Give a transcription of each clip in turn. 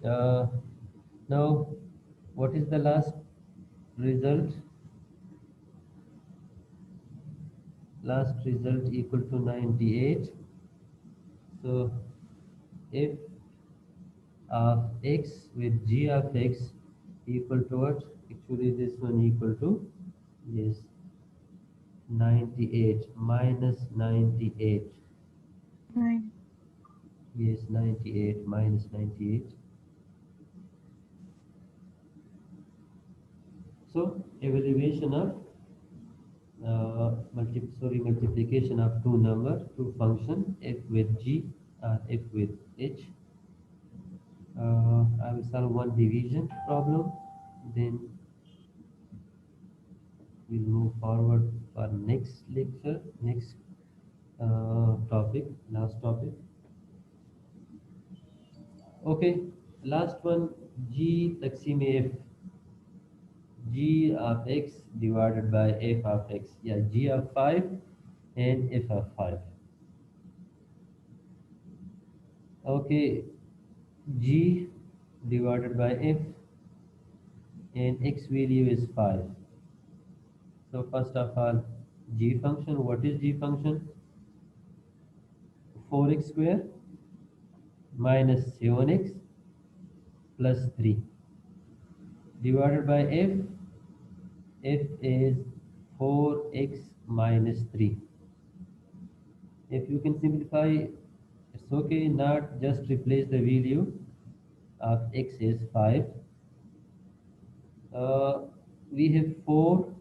Uh, Now, what is the last result? Last result equal to 98. So, if of x with g of x equal to what? Actually, this one equal to, yes, 98 minus 98. Nine. Yes, 98 minus 98. So, evaluation of multiplication of two function f with g or f with h. I will solve one division problem, then we'll move forward for next lecture, next topic, last topic. Okay, last one, g taksim f, g of x divided by f of x. Yeah, g of 5 and f of 5. Okay, g divided by f and x value is 5. So first of all, g function, what is g function? 4x square minus 7x plus 3 divided by f. F is 4x minus 3. If you can simplify, it's okay, not just replace the value of x is 5. Uh, we have 4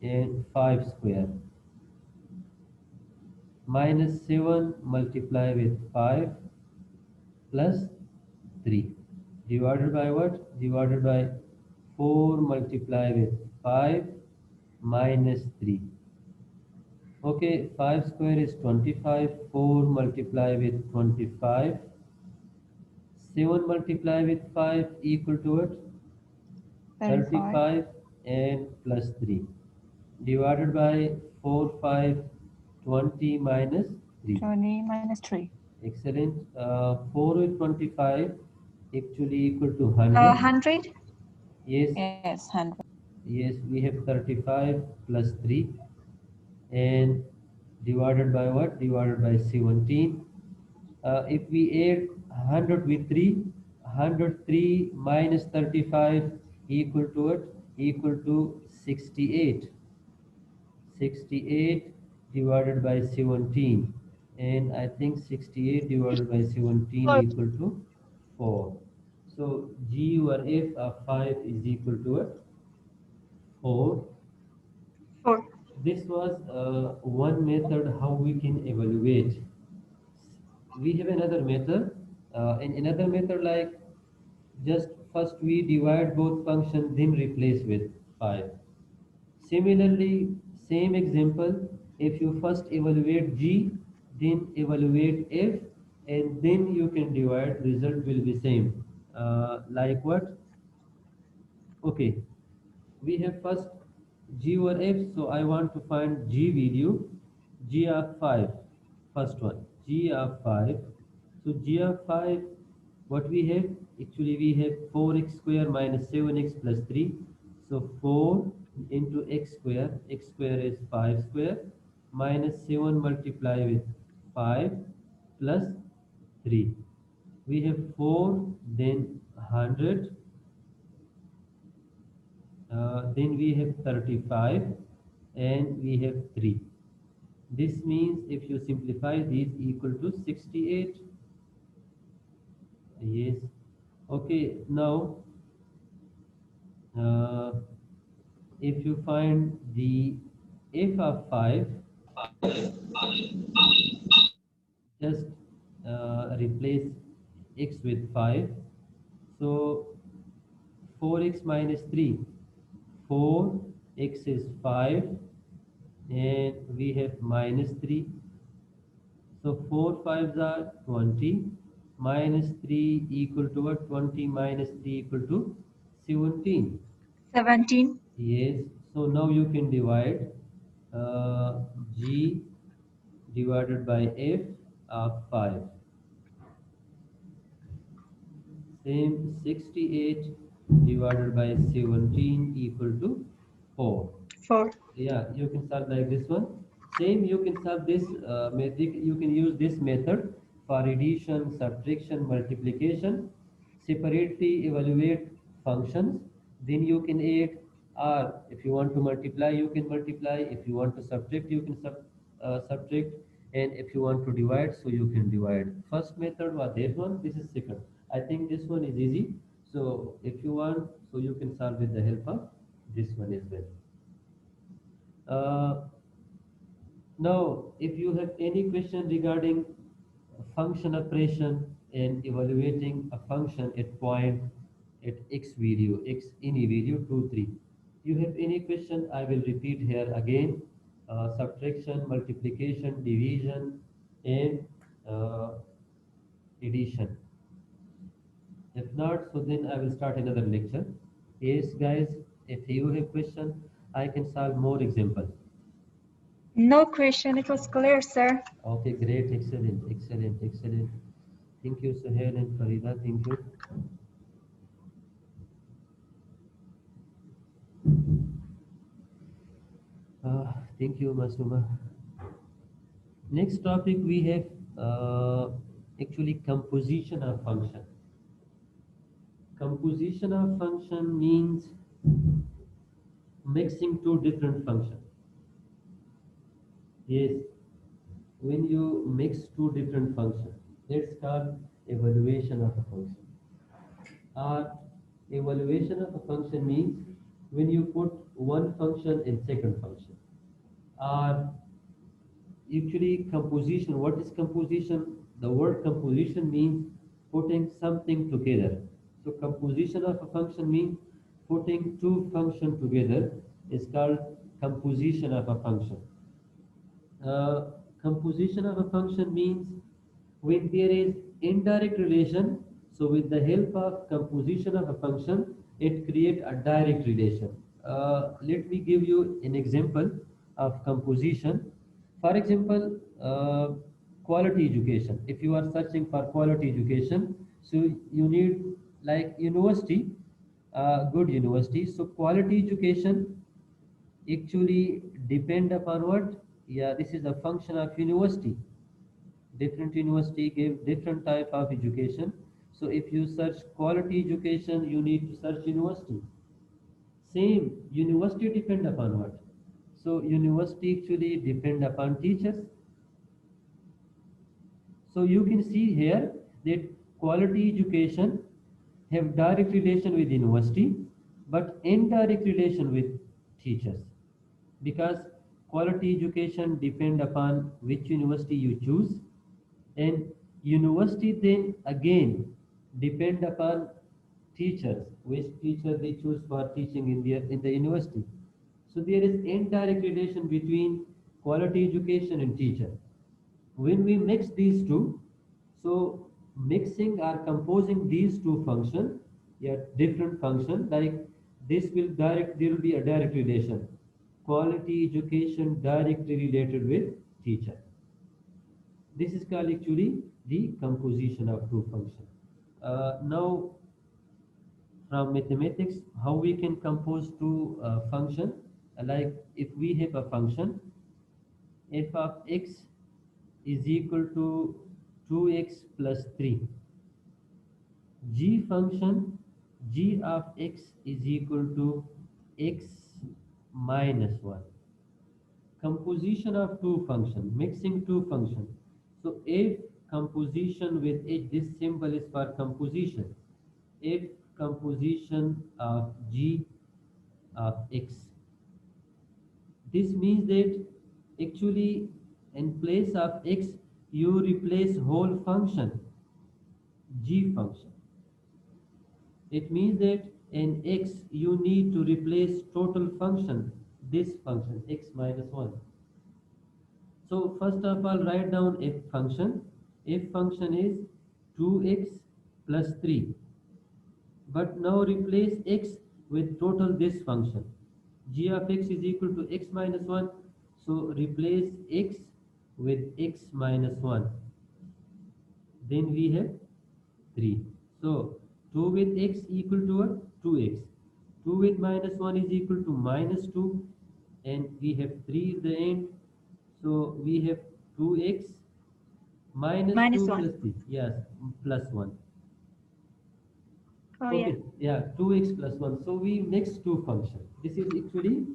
and 5 square minus 7 multiply with 5 plus 3 divided by what? Divided by 4 multiply with 5 minus 3. Okay, 5 square is 25, 4 multiply with 25, 7 multiply with 5 equal to what? 35. 35 and plus 3 divided by 4, 5, 20 minus 3. 20 minus 3. Excellent. 4 with 25 actually equal to 100. 100? Yes, Yes, 100. yes, we have 35 plus 3 and divided by what? Divided by 17. If we add 100 with 3, 103 minus 35 equal to what? Equal to 68. 68 divided by 17, and I think 68 divided by 17 4. equal to 4. So G or F of 5 is equal to what? 4. 4. This was one method how we can evaluate. We have another method. In another method, like just first we divide both functions, then replace with 5. Similarly, same example, if you first evaluate G, then evaluate F, and then you can divide, result will be same. Like what? Okay, we have first G over F, so I want to find G value, G of 5, first one, G of 5. So G of 5, what we have? Actually, we have 4x square minus 7x plus 3. So 4 into x square is 5 square, minus 7 multiply with 5 plus 3. We have 4, then 100, then we have 35 and we have 3. This means if you simplify these equal to 68. Yes. Okay, now uh, if you find the f of 5, just replace x with 5. So 4x minus 3, 4, x is 5 and we have minus 3. So 4 fives are 20, minus 3 equal to what? 20 minus 3 equal to 17. 17. Yes, so now you can divide uh, G divided by F of 5. Same, 68 divided by 17 equal to 4. 4. Yeah, you can solve like this one. Same, you can solve this method. You can use this method for addition, subtraction, multiplication. Separately evaluate functions. Then you can add, or if you want to multiply, you can multiply. If you want to subtract, you can subtract. And if you want to divide, so you can divide. First method was that one. This is second. I think this one is easy. So if you want, so you can solve with the help of this one as well. Uh, Now, if you have any question regarding function operation and evaluating a function at point at x value, x any value 2, 3. You have any question, I will repeat here again. Subtraction, multiplication, division, and uh, addition. If not, so then I will start another lecture. Yes, guys, if you have question, I can solve more examples. No question. It was clear, sir. Okay, great, excellent, excellent, excellent. Thank you, Suhail and Farida. Thank you. Thank you, Masuma. Next topic we have actually composition of function. Composition of function means mixing two different functions. Yes, when you mix two different functions, that's called evaluation of a function. Or evaluation of a function means when you put one function in second function. Or actually composition, what is composition? The word composition means putting something together. So composition of a function means putting two functions together is called composition of a function. uh, Composition of a function means when there is indirect relation, so with the help of composition of a function it create a direct relation. Let me give you an example of composition. For example, quality education. If you are searching for quality education, so you need like university, good university. So quality education actually depend upon what? Yeah, this is a function of university. Different university give different type of education. So if you search quality education, you need to search university. Same, university depend upon what? So university actually depend upon teachers. So you can see here that quality education have direct relation with university, but indirect relation with teachers. Because quality education depend upon which university you choose, and university then again depend upon teachers, which teacher they choose for teaching in the university. So there is indirect relation between quality education and teacher. When we mix these two, so mixing or composing these two functions, yeah, different function, like this will direct, there will be a direct relation. Quality education directly related with teacher. This is called actually the composition of two functions. Now from mathematics, how we can compose two function, like if we have a function f of x is equal to 2x plus 3. G function g of x is equal to x minus 1. Composition of two function, mixing two function. So if composition with h, this symbol is for composition. If composition of g of x, this means that actually in place of x you replace whole function g function. It means that in x you need to replace total function, this function x minus 1. So first of all write down f function. F function is 2x plus 3. But now replace x with total this function. G of x is equal to x minus 1. So replace x with x minus 1. Then we have 3. So 2 with x equal to what? 2x. 2 with minus 1 is equal to minus 2, and we have 3 at the end. So we have 2x minus 2 Minus 1. plus 3. Yes, plus 1. Oh, yeah. Okay, yeah, 2x plus 1. So we mix two functions. This is actually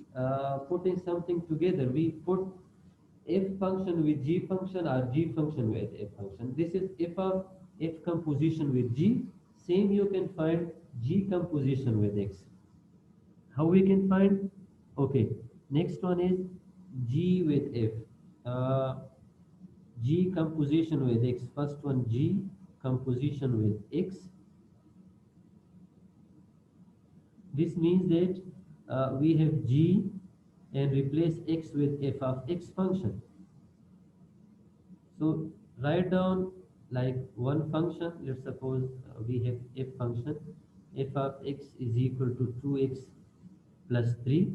putting something together. We put f function with g function or g function with f function. This is f of f composition with g. Same you can find g composition with x. How we can find? Okay, next one is g with f. Uh, g composition with x. First one g composition with x. This means that we have g and replace x with f of x function. So write down like one function. Let's suppose we have f function. F of x is equal to 2x plus 3.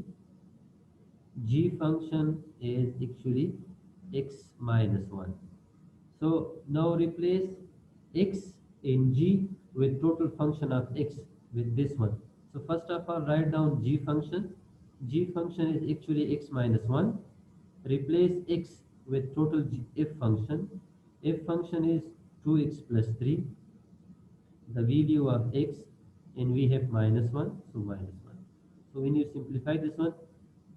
G function is actually x minus 1. So now replace x in g with total function of x with this one. So first of all write down g function. G function is actually x minus 1. Replace x with total f function. F function is 2x plus 3. The value of x, and we have minus 1, so minus 1. So when you simplify this one,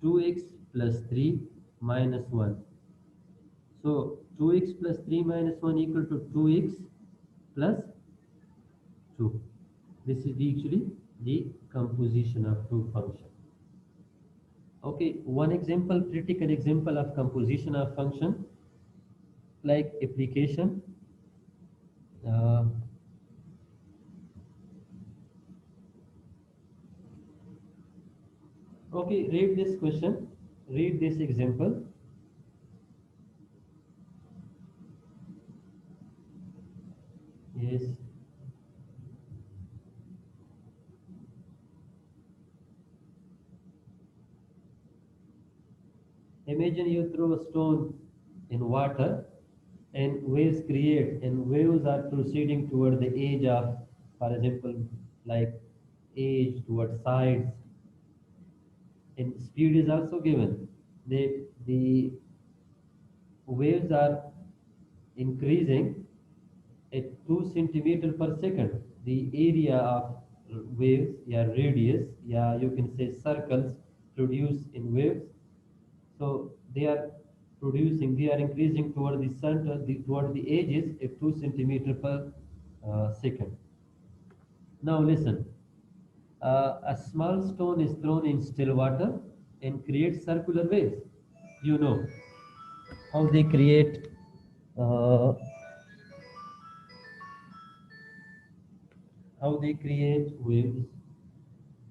2x plus 3 minus 1. So 2x plus 3 minus 1 equal to 2x plus 2. This is actually the composition of two functions. Okay, one example, critical example of composition of function, like application. Uh, okay, read this question, read this example. Yes. Imagine you throw a stone in water and waves create, and waves are proceeding toward the edge of, for example, like edge toward sides, and speed is also given. The waves are increasing at 2 centimeter per second. The area of waves, yeah, radius, yeah, you can say circles produced in waves. So they are increasing toward the center, toward the edges at 2 centimeter per second. Now listen, a small stone is thrown in still water and creates circular waves. You know how they create uh, waves,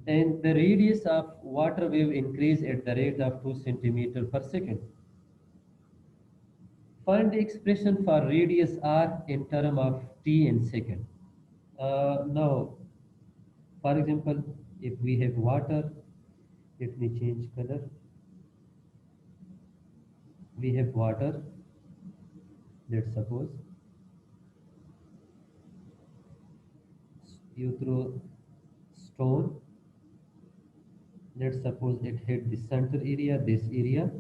and the radius of water wave increase at the rate of 2 centimeter per second. Find the expression for radius r in term of t in second. Now, for example, if we have water, let me change color. We have water, let's suppose. You throw stone, let's suppose it hit the center area, this area.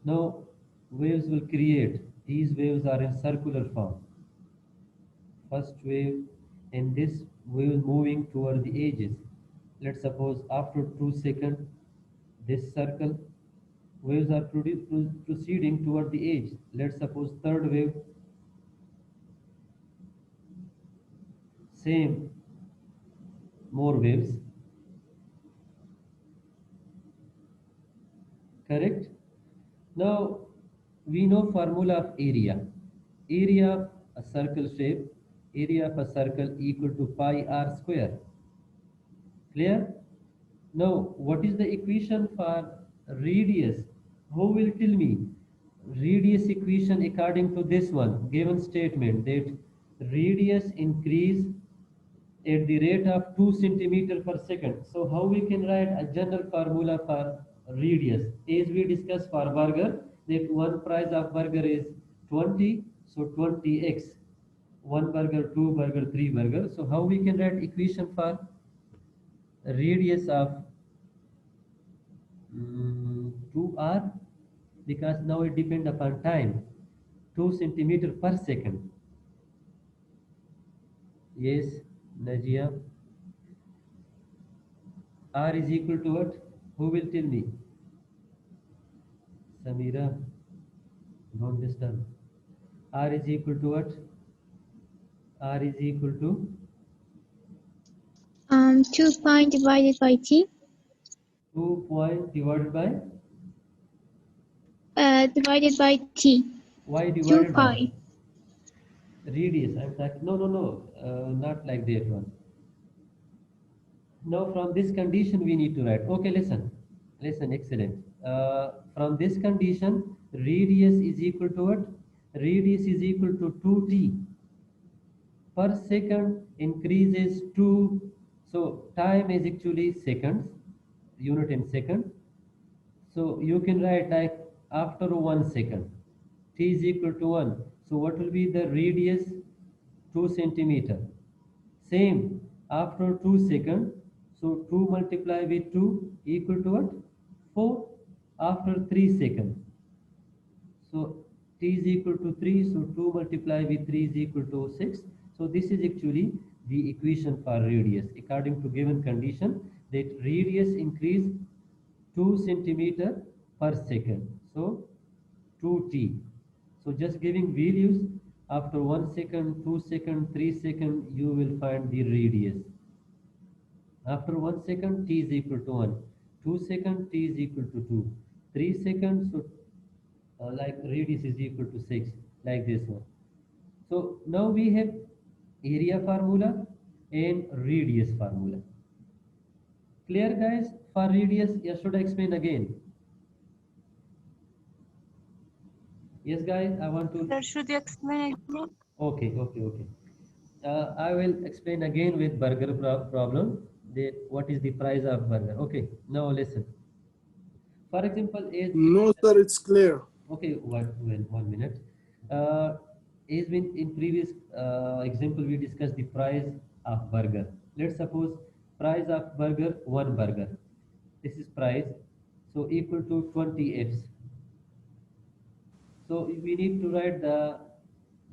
Now, waves will create. These waves are in circular form. First wave, and this wave moving toward the edges. Let's suppose after 2 seconds, this circle waves are proceeding toward the edge. Let's suppose third wave, same, more waves, correct? Now we know formula of area. Area of a circle shape, area of a circle equal to pi r square. Clear? Now, what is the equation for radius? Who will tell me? Radius equation according to this one, given statement that radius increase at the rate of 2 centimeter per second. So how we can write a general formula for radius? As we discussed for burger, that one price of burger is 20, so 20x. 1 burger, 2 burger, 3 burger. So how we can write equation for radius of 2r, because now it depend upon time, 2 centimeter per second. Yes, Najia. R is equal to what? Who will tell me? Samira, don't disturb. R is equal to what? R is equal to 2 pi divided by t. 2 point divided by Divided by t. y 2 divided by pi. radius. I'm like, no, not like that one. Now from this condition we need to write. Okay, listen, excellent. From this condition, radius is equal to what? Radius is equal to 2t per second increases to, so time is actually seconds, unit in second. So you can write like after 1 second, t is equal to 1. So what will be the radius? 2 centimeter. Same after 2 seconds. So 2 multiplied with 2 equal to what? 4 after 3 seconds. So t is equal to 3. So 2 multiplied with 3 is equal to 6. So this is actually the equation for radius according to given condition, that radius increase 2 centimeter per second. So 2t. So just giving values after 1 second, 2 second, 3 second, you will find the radius. After 1 second, t is equal to 1. 2 second, t is equal to 2. 3 seconds, so like radius is equal to 6, like this one. So now we have area formula and radius formula. Clear guys? For radius, yes, should I explain again? Yes guys, I want to. Sir, should you explain again? Okay. I will explain again with burger problem. That what is the price of burger? Okay, now listen. For example, is No, sir, it's clear. okay. Well, 1 minute. Is in previous example we discussed the price of burger. Let's suppose price of burger, one burger. This is price, so equal to 20 f's. So we need to write the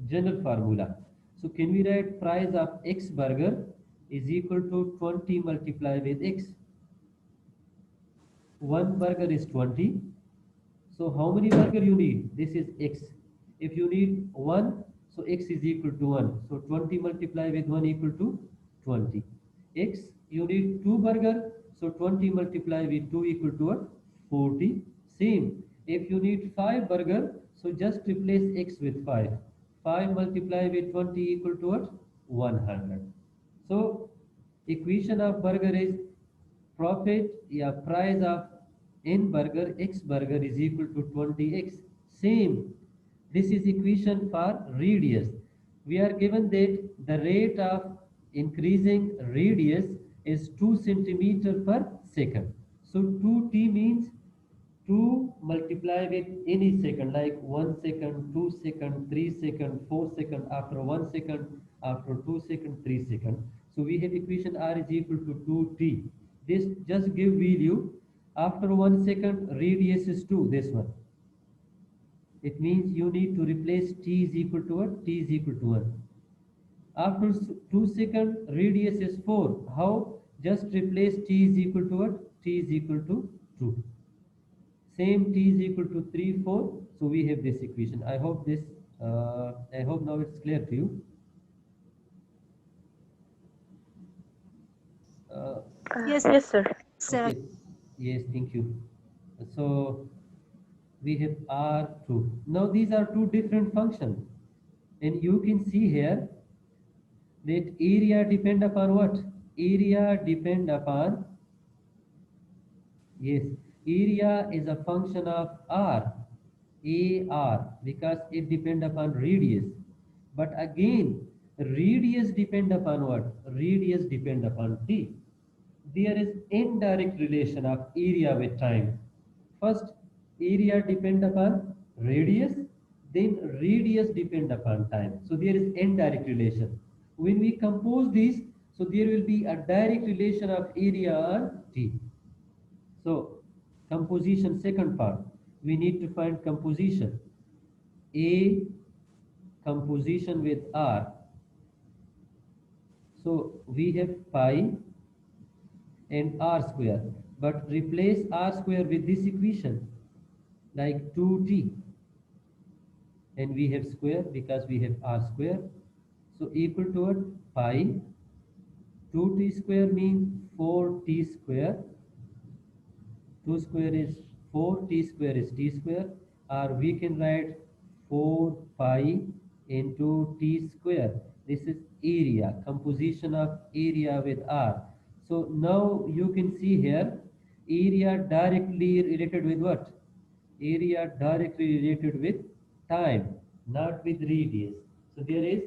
general formula. So can we write price of X burger is equal to 20 multiplied with X. One burger is 20. So how many burger you need? This is X. If you need one, so X is equal to 1. So 20 multiplied with 1 equal to 20. X, you need 2 burger. So 20 multiplied with 2 equal to what? 40. Same. If you need 5 burger, so just replace X with 5. 5 multiplied with 20 equal to what? 100. So equation of burger is profit, yeah, price of n burger, X burger is equal to 20x. Same. This is equation for radius. We are given that the rate of increasing radius is 2 centimeter per second. So 2t means 2 multiply with any second, like 1 second, 2 second, 3 second, 4 second, after 1 second, after 2 second, 3 second. So we have equation R is equal to 2t. This just give value. After 1 second, radius is 2, this one. It means you need to replace t is equal to what? T is equal to 1. After 2 second, radius is 4. How? Just replace t is equal to what? T is equal to 2. Same t is equal to 3, 4. So we have this equation. I hope now it's clear to you. Yes, Sir. sir. Okay. Yes, thank you. So we have R2. Now these are two different functions. And you can see here that area depend upon what? Area depend upon, yes, area is a function of R, AR, because it depend upon radius. But again, radius depend upon what? Radius depend upon t. There is indirect relation of area with time. First, area depend upon radius, then radius depend upon time. So there is indirect relation. When we compose this, so there will be a direct relation of area on T. So composition, second part, we need to find composition. A composition with R. So we have pi and R square, but replace R square with this equation like 2T, and we have square because we have R square. So equal to what? Pi. 2T square means 4T square. 2 square is 4, T square is T square, or we can write 4 pi into T square. This is area, composition of area with R. So now you can see here, area directly related with what? Area directly related with time, not with radius. So there is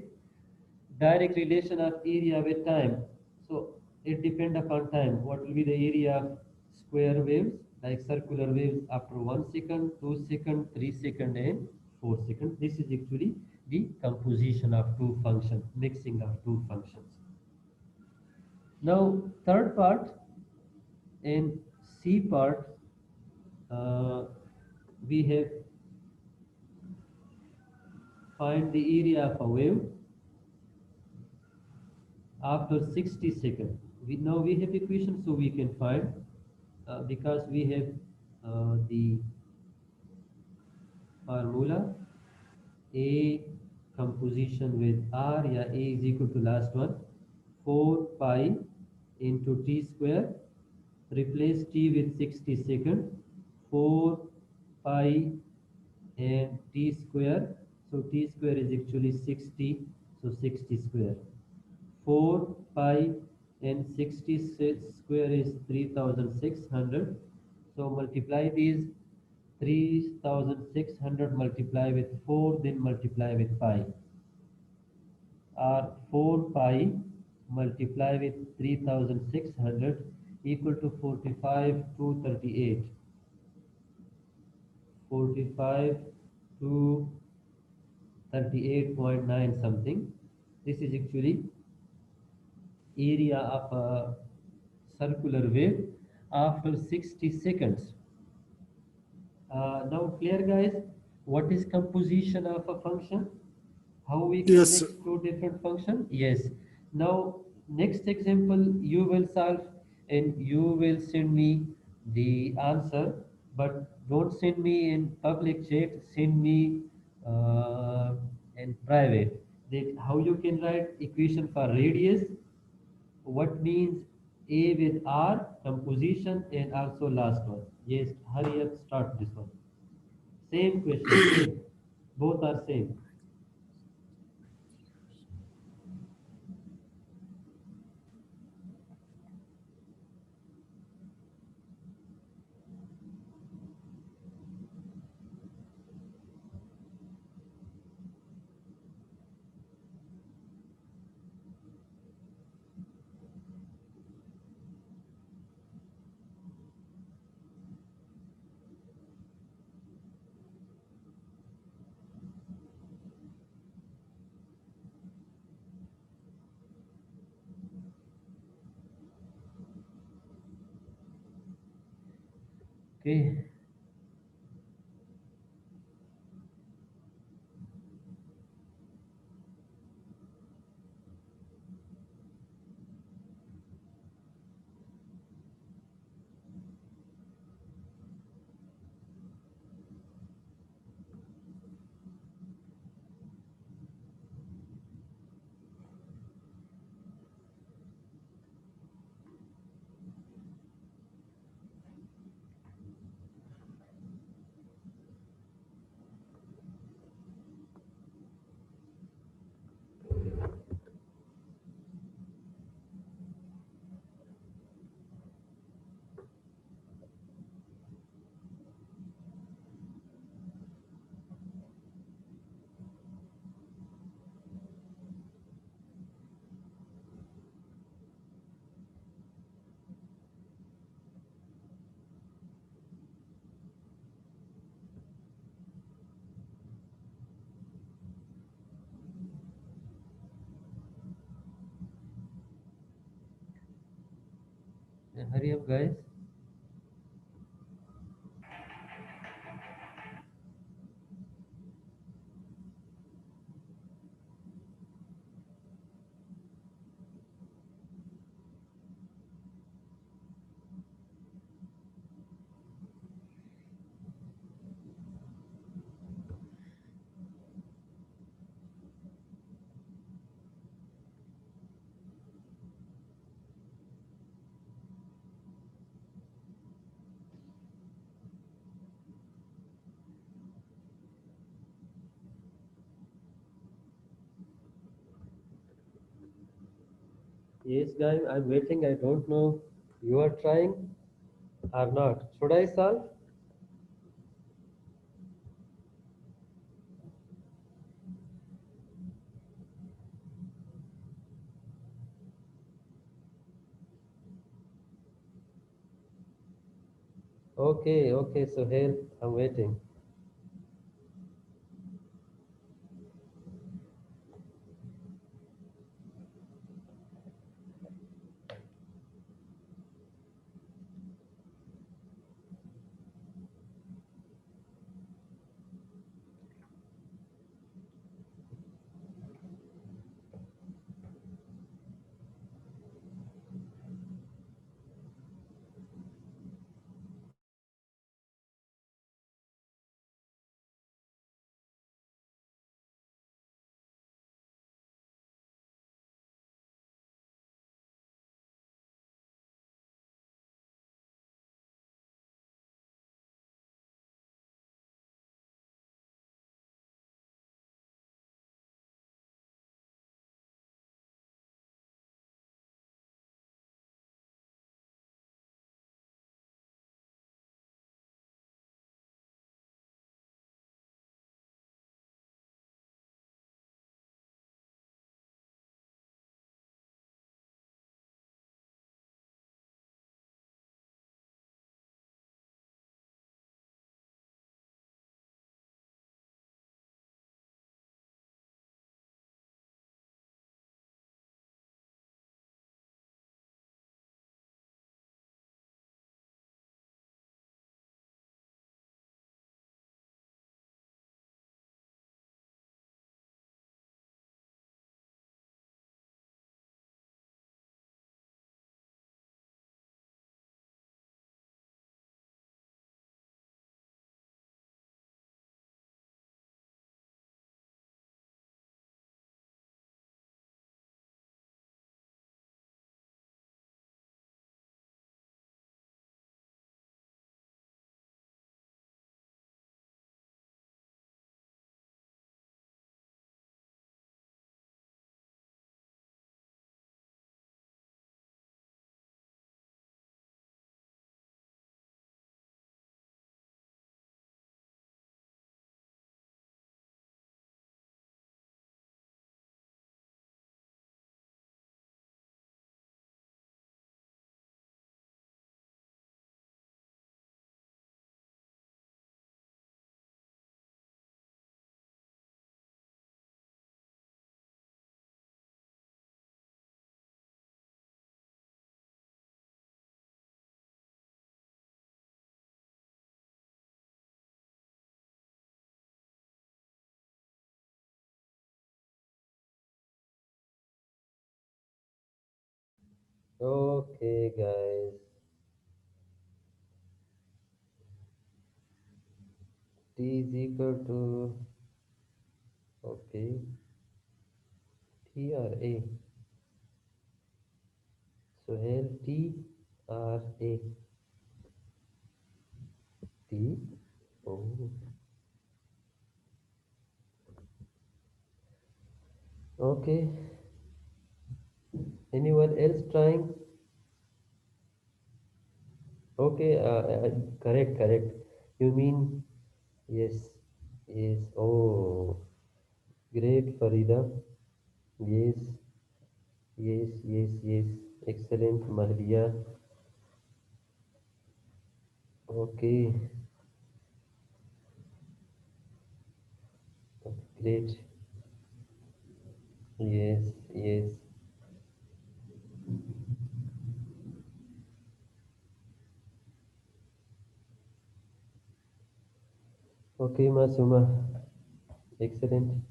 direct relation of area with time. So it depend upon time. What will be the area of square waves, like circular waves after 1 second, 2 second, 3 second, and 4 second. This is actually the composition of two functions, mixing of two functions. Now third part, in C part, uh, we have find the area of a wave after 60 seconds. Now we have equation, so we can find because we have the formula A composition with R, yeah, A is equal to last one 4 pi into T square, replace T with 60 second, 4 pi and T square, so T square is actually 60, so 60 square, 4 pi and 60 square is 3600, so multiply these 3600 multiply with 4, then multiply with pi, or 4 pi multiply with 3600 equal to 45 to 38, 45 to 38.9 something. This is actually area of a circular wave after 60 seconds. Now clear guys, what is composition of a function? How we can Yes, mix two different functions? Yes. Now next example you will solve and you will send me the answer, but don't send me in public chat, send me in private. That how you can write equation for radius, what means A with R, composition, and also last one. Yes, hurry up, start this one. Same question, same. Both are same. Okay. Hurry up, guys. Yes, guys, I'm waiting. I don't know. You are trying or not. Should I solve? Okay, okay, Sohail, I'm waiting. Okay, guys. T is equal to, okay, T or A. Sohail, T or A? T. Oh, okay. Anyone else trying? Okay, correct, correct. You mean, yes, yes. Oh, great, Farida. Yes, yes, yes, yes. Excellent, Mahdiya. Okay, great. Yes, yes. Okay, Masuma, excellent.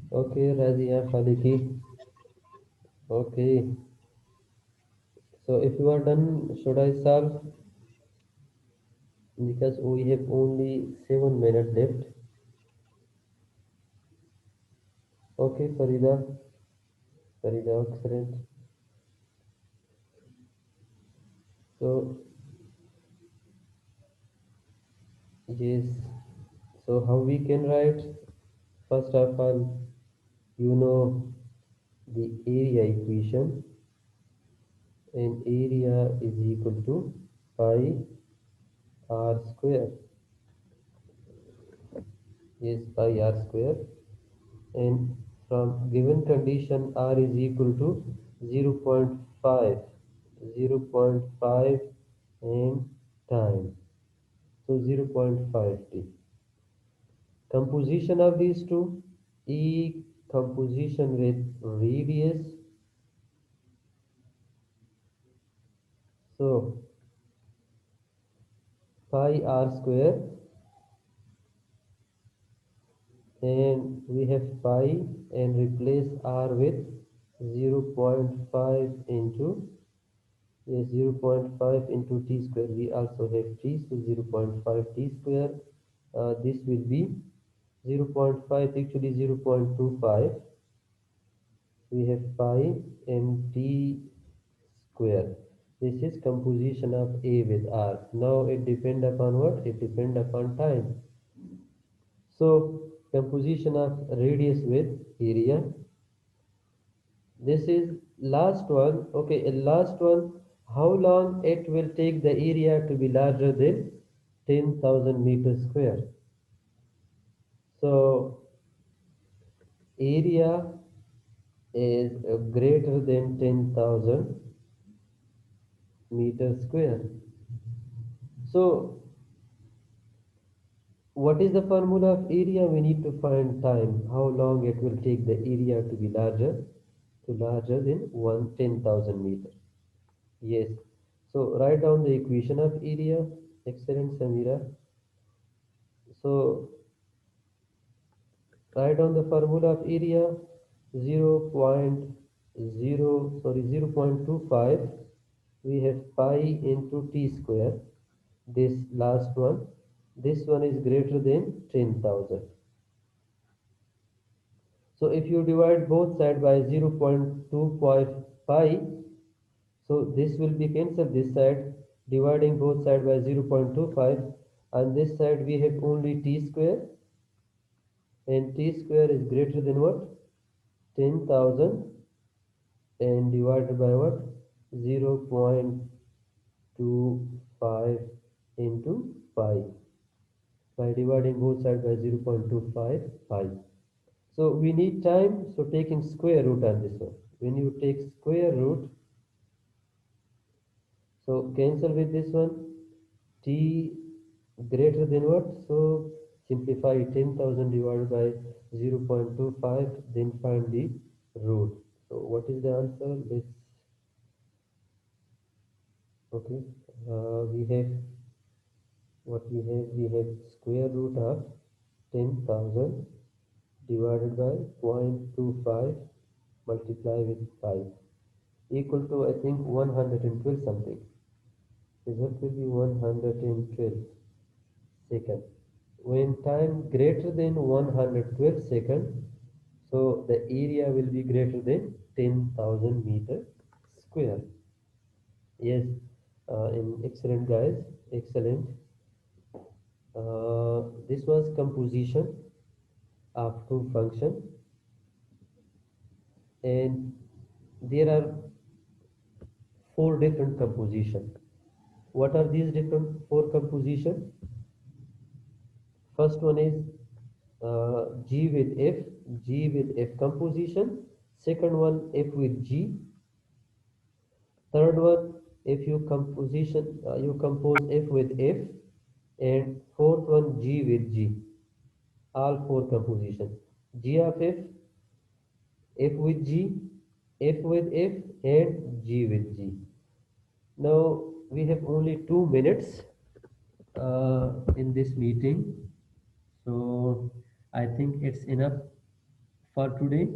Okay, Razia Khaliki. Okay, so if you are done, should I solve? Because we have only 7 minutes left. Okay, Farida. Farida, excellent. So, yes. So, how we can write? First of all, you know the area equation, and area is equal to pi r square. Yes, pi r square. And from given condition r is equal to 0 0.5, 0 0.5 and time. So 0 0.5 t. Composition of these two, E composition with radius. So pi r square, and we have pi, and replace r with 0 0.5 into, yes, 0 0.5 into t square. We also have t, so 0 0.5 t square. This will be 0 0.5, actually 0 0.25. We have pi and t square. This is composition of A with R. Now it depend upon what? It depend upon time. So composition of radius with area. This is last one. Okay, last one. How long it will take the area to be larger than 10,000 meters square? So area is greater than 10,000 meters square. So what is the formula of area? We need to find time. How long it will take the area to be larger than 10,000 meters. Yes. So write down the equation of area. Excellent, Samira. So write down the formula of area. 0 0.25. We have pi into t square. This last one. This one is greater than 10,000. So if you divide both sides by 0.25, so this will be cancelled this side, dividing both sides by 0.25, and this side we have only t square, and t square is greater than what? 10,000, and divided by what? 0.25 into pi. By dividing both sides by 0.25 pi. So we need time, so taking square root on this one. When you take square root, so cancel with this one, t greater than what? So simplify 10,000 divided by 0.25, then find the root. So what is the answer? Let's, okay, we have, what we have square root of 10,000 divided by 0.25 multiply with 5 equal to, I think, 112 something. Result will be 112 second. When time greater than 112 second, so the area will be greater than 10,000 meter square. Yes, in excellent guys, excellent. This was composition of two function, and there are four different composition. What are these different four composition? First one is G with F, G with F composition. Second one F with G. Third one, if you composition you compose F with F, and fourth one G with G. All four composition. G of F, F with G, F with F, and G with G. Now we have only 2 minutes in this meeting, so I think it's enough for today.